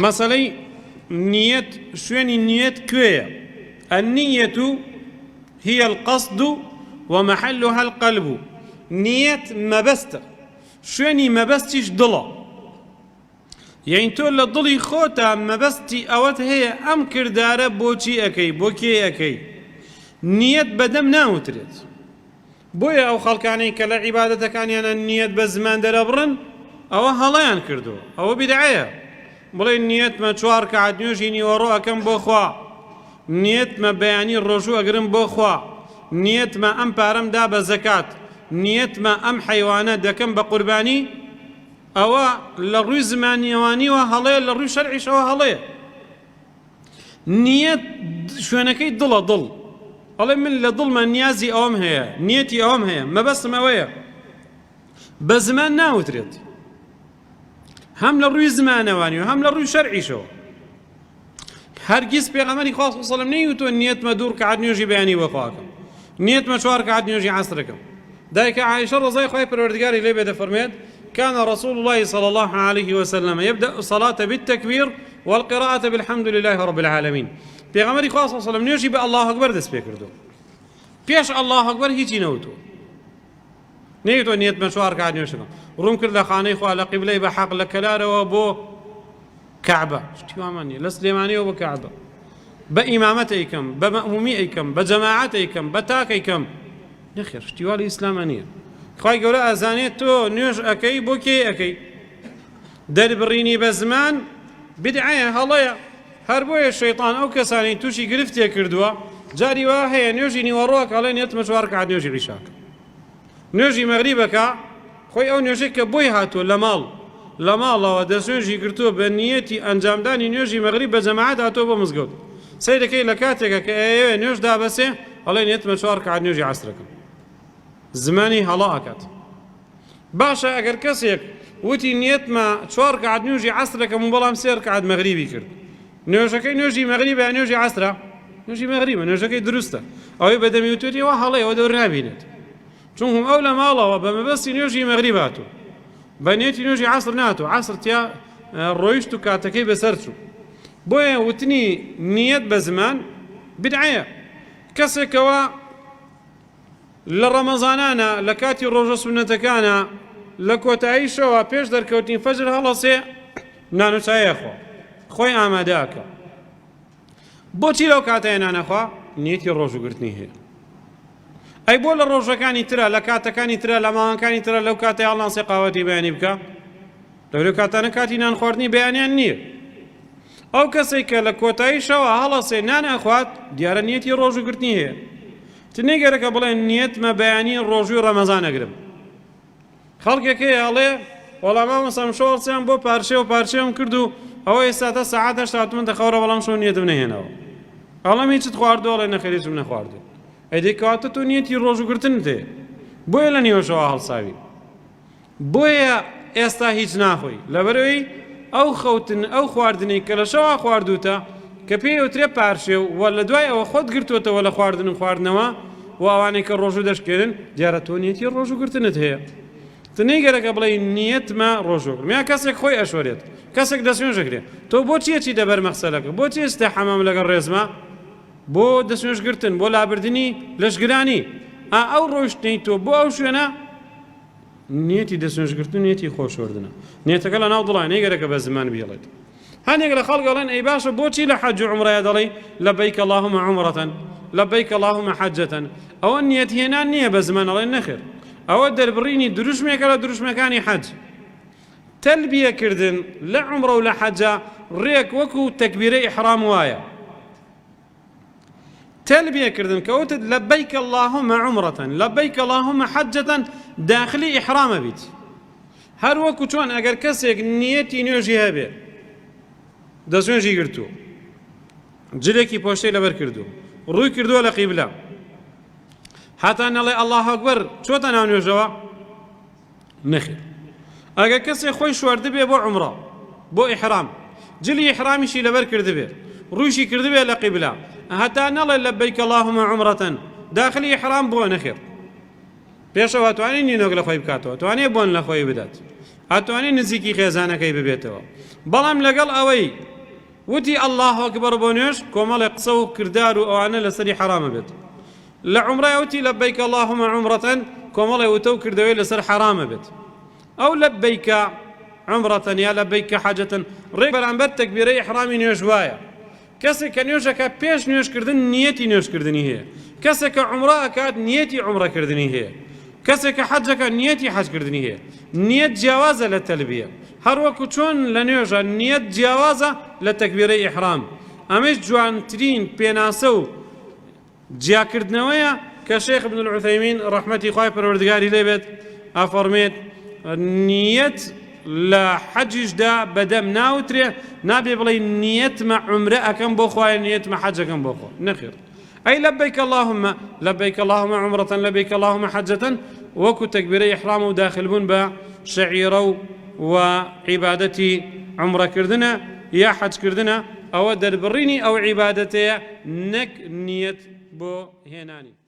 مەسەلەی نیەت شوێنی نیەت کوێیە؟ النية هي القصد ومحلها القلب. نیەت مەبەستە، شوێنی مەبەستیش دڵە. یعنی تۆ لە دڵی خۆتە مەبەستی ئەوەت هەیە ئەم کردارە بۆچی ئەەکەی، بۆ کێ ئەەکەی. نیەت بەدەم ناوترێت. بۆیە ئەو خەڵکانەی کە لە عیبادەتەکانیانە نیەت بە زمان دەرەبڕن ئەوە هەڵەیان کردووە، ئەوە بیدعەیە. بڵێ نیەتمە 4 ڕەکعەت نوێژی نیوەڕۆ ئەەکەم بۆ خوا، نیەتمە بەیانی ڕۆژوو ئەگرم بۆ خوا، نیەتمە ئەم پارەم دا بە زەکات، نیەتمە ئەم حەیوانە دەکەم بە قوربانی. ئەوە لە ڕووی زمانیەوانیوە هەڵەیە، لە ڕووی شەرعیشەوە هەڵەیە. نیەت شوێنەکەی دڵە. دڵ ئەڵێ من لە دڵمە نیازی ئەوم هەیە، نیەتی ئەوم هەیە، مەبەستم ئەوەیە. بە زمان ناوترێت، هەم لە ڕووی زمانەوانیوە هەم لە ڕووی شەرعیشەوە. هەرگیز پێغەمبەری خوا صلی الله علیه و سلم نەیوتوە نیەتمە 2 ڕەکعەت نوێژی بەیانی بۆ خوا ئەکەم، نیەتمە 4 ڕەکعەت نوێژی عەسر ئەکەم. دایکە عایشە ڕەزای خوای پەروەردگاری لێ بێ دەفەرمێت كان رسول الله صلى الله عليه وسلم يبدأ الصلاة بالتكبير والقراءة بالحمد لله رب العالمين. پێغەمبەری خوا صلی الله علیه و سلم نوێژی بە الله ئەکبەر دەست پێ کردو، پێش الله ئەکبەر هیچی نەوتوە. نەیوتوە نیەتمە 4 ڕەکعەت نوێژ ئەکەم، ڕوون کرد لە خانەی خوا لە قیبلەی بە حەق لە کەلارەوە بۆ کەعبە، شتی وامان نییە، لە سلێمانیەوە بۆ کەعبە، بە ئیمامەت ئەیکەم، بە مەئمومی ئەیکەم، بە جەماعەت ئەیکەم، بە تاک ئەیکەم. نەخێر، شتی وا لە ئیسلامە نییە. خوای گەورە ئەزانێت تۆ نوێژ ئەەکەی بۆ کێ ئەەکەی. دەربڕینی بە زمان بدعەیە، هەڵەیە. هەر بۆیە شەیطان ئەو کەسانی تووشی گرفتێ کردووە، جاری وا هەیە نوێژی نیوەڕۆک ئەڵێ نیەتمە 4 ڕەکعەت نوێژی عیشاکە، نوێژی مەغریبەکە خۆی ئەو نوێژەی کە بۆی هاتووە لە ماڵەوە دەستنوێژی گرتووە بە نیەتی ئەنجامدانی نوێژی مەغریب بە جەماعەت هاتووە بۆ مزگەوت. سەیر دەکەی لە کاتێکە کە ئەوێ نوێژ دابەسێ ئەڵێ نیەتمە 4 ڕەکعەت نوێژی عەسرەکەم، زمانی هەڵا ئەکات. باشە ئەگەر کەسێک وتی نیەتمە 4 ڕەکعەت نوێژی عەسرەکەم و بەڵام 3 ڕەکعەت مەغریبی کرد، نوێژەکەی نوێژی مەغریبە یا نوێژی عەسرە؟ نوێژی مەغریبە، نوێژەکەی دروستە. ئەوەی بەدەمی وتوێتەوە هەڵەیە، ئەوە دەور نابینێت، چونکە ئەو لە ماڵەوە بە مەبەستی نوێژی مەغریب هاتووە، بە نیەتی نوێژی عەسر نهاتووە، عەسر تیا ڕۆیشت و کاتەکەی بەسەر چوو. بۆیە وتنی نیەت بە زمان بدعەیە. کەسێکەوە لە ڕەمەزانانە لە کاتی ڕۆژە سونەتەکانە لە کۆتاییشەوە پێش دەرکەوتنی فەجر هەڵەسێ نانوچایە خۆ، خۆی ئامادەکە. بۆچی لەو کاتەیە نانەخوا؟ نیەتی ڕۆژوگرتنی هەیە. ئەی بۆ لە ڕۆژەکانی ترە، لە کاتەکانی ترە، لە ماوەکانی ترە لەو کاتەی هەڵناسێ قاوەتی بەیانی بکە؟ لەو کاتانە کاتی نان خواردنی بەیانیان نییە. ئەو کەسێک کە لە کۆتاییشەوە هەڵەسێ نان ئەخوات دیارە نیەتی ڕۆژوگرتنی هەیە. تنێگەرەکە بڵێن نیەتمە بەیانی ڕۆژووی ڕەمەزان ئەگرم. خەڵکێکی هەڵێ وەڵام مەسەڵەن شۆڕچیان بۆ پارچەم کرد و ئەوە ئێستا تا سەعات 8 هاتوومە دەخەورە بەڵام شەو نیەتم نەهێنەوە. ئەڵەم هیچت خواردووە؟ ئەڵێ نەخێر هیچم نەخواردووە. ئەی کەواتە تۆ نیەتی ڕۆژوگرتنت هەیە، بۆیە لە نیوەشەوە هەڵساوی، بۆیە ئێستا هیچ ناخۆی لەبەرەوەی ئەو خەوتن ئەو خواردنەی کە لە شەوا خواردوتە کە پێوترێ پارشێ و لە دوای ئەوە خۆت گرتوتەوە لە خواردن و خواردنەوە و ئەوانەی کە ڕۆژوو دەشکێنن دیارە تۆ نیەتی ڕۆژوگرتنت هەیە. تنێگەرەکە بڵێ نیەتمە ڕۆژوگرت، یا کەسێک خۆی ئەشۆرێت، کەسێک دەستنوێژەکرێت، تۆ بۆچی ئەچی دەبەر مەغسەلەکە؟ بۆچی ئێستا حەمام لەگەڵ ڕێزمە؟ بۆ دەستنوێژگرتن، بۆ لابردنی لەشگرانی. ئەو ڕۆیشتنەی تۆ بۆ ئەو شوێنە نیەتی دەستنوێژگرتن و نیەتی خۆشوەردنە. نیەتەکە لە ناو دڵە، نەیگەرەکە بە زمان بێڵێت. هەندێک لە خەڵک دەڵێن ئەی باشە بۆچی لە حەج و عومرەیە دەڵێ لەبەیک اللهم عومرەتەن لەبەیک اللهم حەجەتەن؟ ئەوە نیەت هێنان نییە بە زمان، ئەڵێن نەخێر، ئەوە دەربڕینی دروشمێکە لە دروشمەکانی حەج. تەلبیەکردن لە عومرە و لە حەجە ڕێک وەکو تەکبیرەی ئیحرام وایە. تەلبیەکردن کەوتت لەبەیک اللهم عومرەتەن لەبەیک اللهم حەجەتەن داخلی ئیحرامە بیت. هەر وەکو چۆن ئەگەر کەسێک نیەتی نوێژی هەبێ، دەستنوێژی گرتووە، جلێکی پۆشتەی لەبەر کردو، ڕووی کردووە لە قیبلە، هاتا نەڵێ الله ئەکبەر چۆتە ناو نوێژەوە؟ نەخێر. ئەگەر کەسێک خۆی شواردبێ بۆ عومرە بۆ ئیحرام، جلی ئیحرامیشی لەبەر کردبێ، ڕوویشی کردبێ لە قیبلە، هەتا نەڵێ لەبەیک اللهم عومرەتەن داخلی ئیحرام بۆ نەخێر. پێشەوە توانێت نینۆک لە خۆی بکاتەوە، توانێت بۆن لە خۆی بدات. ئەتوانێت نزیکی خێزانەکەی ببێتەوە. بەڵام لەگەڵ ئەوەی وتی الله ئەکبەر بۆ نوێژ کۆمەڵی قسە و کردار و ئەوانە لەسەری حرامە بێت. لە عومرە وتی لەبەیک اللهم عومرەتەن کۆمەڵی وتە و کردەوەی لەسەر حرامە بێت. ئەو لەبەیک عومرەتەن یا لەبەیک حەجەتەن ڕێک بەرامبەر تەکبیرەی ئیحرامی نوێژ وایە. کەسێک کە نوێژەکە پێش نوێژکردن نیەتی نوێژکردنی هەیە، کەسێک کە عومرە ئەکات نیەتی عومرەکردنی هەیە، کەسێک کە حەجەکە نیەتی حەجکردنی هەیە. نیەت جیاوازە لە تەلبیە، هەروەکو چۆن لە نوێژە نیەت جیاوازە لە تەکبیرەی ئیحرام. ئەمەش جوانترین پێناسە و جیاکردنەوەیە کە شێخ ابن العوثەیمین ڕەحمەتی خوای پەروەردگاری لێبێت ئەفەرمێت نیەت لە حەجیشدا بەدەم ناوترێ، نابێ بڵێ نیەتمە عومرە ئەکەم بۆ خوایە نیەتمە حەجەکەم بۆ خۆ، نەخێر. أي لبيك اللهم لبيك اللهم عمرة لبيك اللهم حجة وكو تكبير إحرام وداخل بن بشعيرة وعبادتي عمرة كردنا يا حج كردنا أو دربريني أو عبادتي نك نية بو هناني.